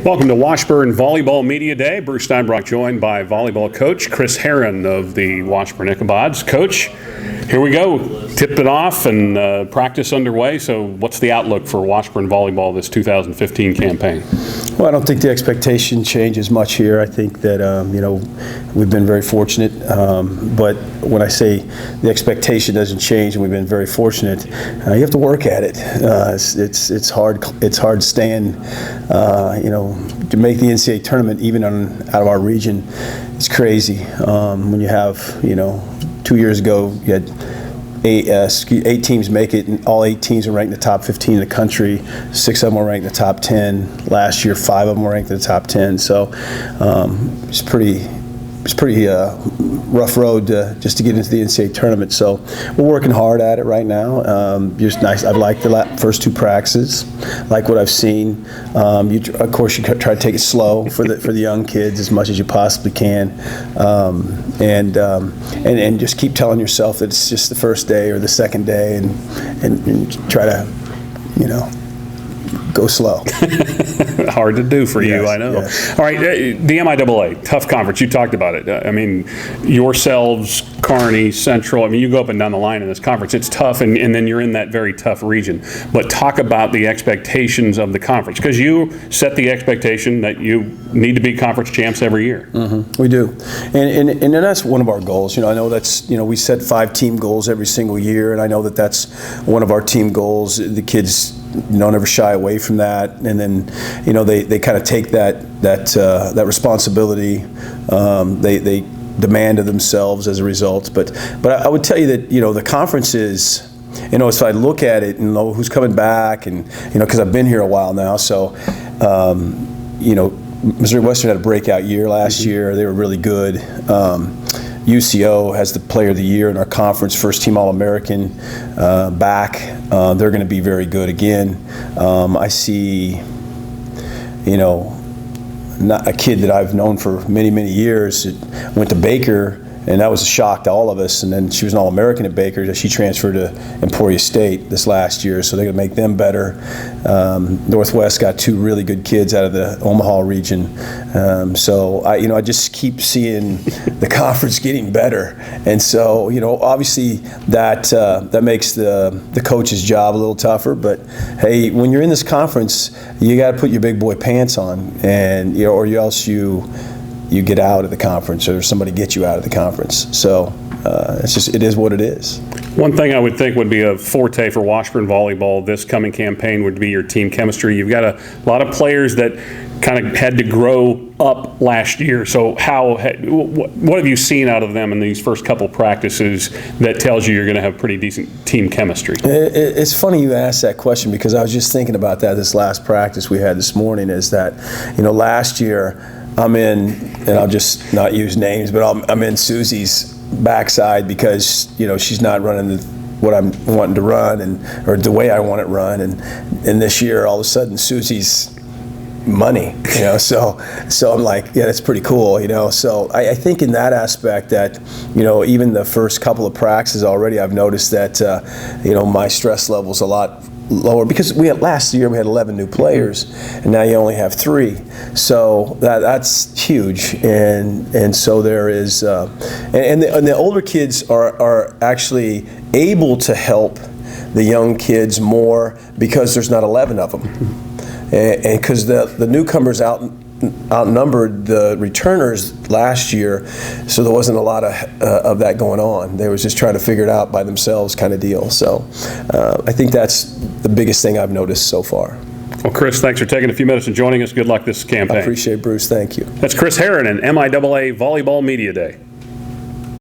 Welcome to Washburn Volleyball Media Day. Bruce Steinbrock joined by volleyball coach Chris Herron of the Washburn Ichabods. Coach, here we go. Tipped it off and practice underway. So what's the outlook for Washburn volleyball this 2015 campaign? Well, I don't think the expectation changes much here. I think that, we've been very fortunate. But when I say the expectation doesn't change and we've been very fortunate, you have to work at it. It's hard staying, to make the NCAA tournament even out of our region. It's crazy. When you have, 2 years ago, you had eight teams make it, and all 8 teams are ranked in the top 15 in the country. 6 of them were ranked in the top 10. Last year, 5 of them were ranked in the top 10. So it's pretty rough road just to get into the NCAA tournament. So we're working hard at it right now. Just nice. I've liked the first 2 practices, like what I've seen. Of course, you try to take it slow for the young kids as much as you possibly can, and just keep telling yourself that it's just the first day or the second day, and try to, go slow. Hard to do for you, yes, I know. Yes. All right, the MIAA, tough conference. You talked about it. I mean, yourselves, Kearney, Central, you go up and down the line in this conference. It's tough, and then you're in that very tough region. But talk about the expectations of the conference, because you set the expectation that you need to be conference champs every year. Mm-hmm. We do. And that's one of our goals. I know that's, we set 5 team goals every single year, and I know that that's one of our team goals. The kids don't ever shy away from that, and then they kind of take that responsibility. They demand of themselves as a result. But I would tell you that the conference is, if I look at it and know who's coming back, and because I've been here a while now, so Missouri Western had a breakout year last year. They were really good. UCO has the Player of the Year in our conference, first team All-American back. They're going to be very good again. I see, not a kid that I've known for many, many years. Went to Baker, and that was a shock to all of us. And then she was an All-American at Baker. She transferred to Emporia State this last year, so they're going to make them better. Northwest got 2 really good kids out of the Omaha region. So I just keep seeing the conference getting better. And so, obviously that makes the coach's job a little tougher. But hey, when you're in this conference, you got to put your big boy pants on, and or else you get out of the conference, or somebody gets you out of the conference. So it is what it is. One thing I would think would be a forte for Washburn volleyball this coming campaign would be your team chemistry. You've got a lot of players that kind of had to grow up last year. So what have you seen out of them in these first couple practices that tells you you're going to have pretty decent team chemistry? It's funny you asked that question, because I was just thinking about that this last practice we had this morning. Is that last year I'm in, and I'll just not use names, but I'm in Susie's backside because she's not running what I'm wanting to run, or the way I want it run, and this year all of a sudden Susie's money, so I'm like, yeah, that's pretty cool, so I think in that aspect that even the first couple of practices already I've noticed that my stress level's a lot lower, because last year we had 11 new players, and now you only have 3, so that's huge, and so there is, and the older kids are actually able to help the young kids more because there's not 11 of them, and because the newcomers outnumbered the returners last year, so there wasn't a lot of that going on. They was just trying to figure it out by themselves, kind of deal. So I think that's the biggest thing I've noticed so far. Well, Chris, thanks for taking a few minutes and joining us. Good luck this campaign. I appreciate it, Bruce. Thank you. That's Chris Herron and MIAA Volleyball Media Day.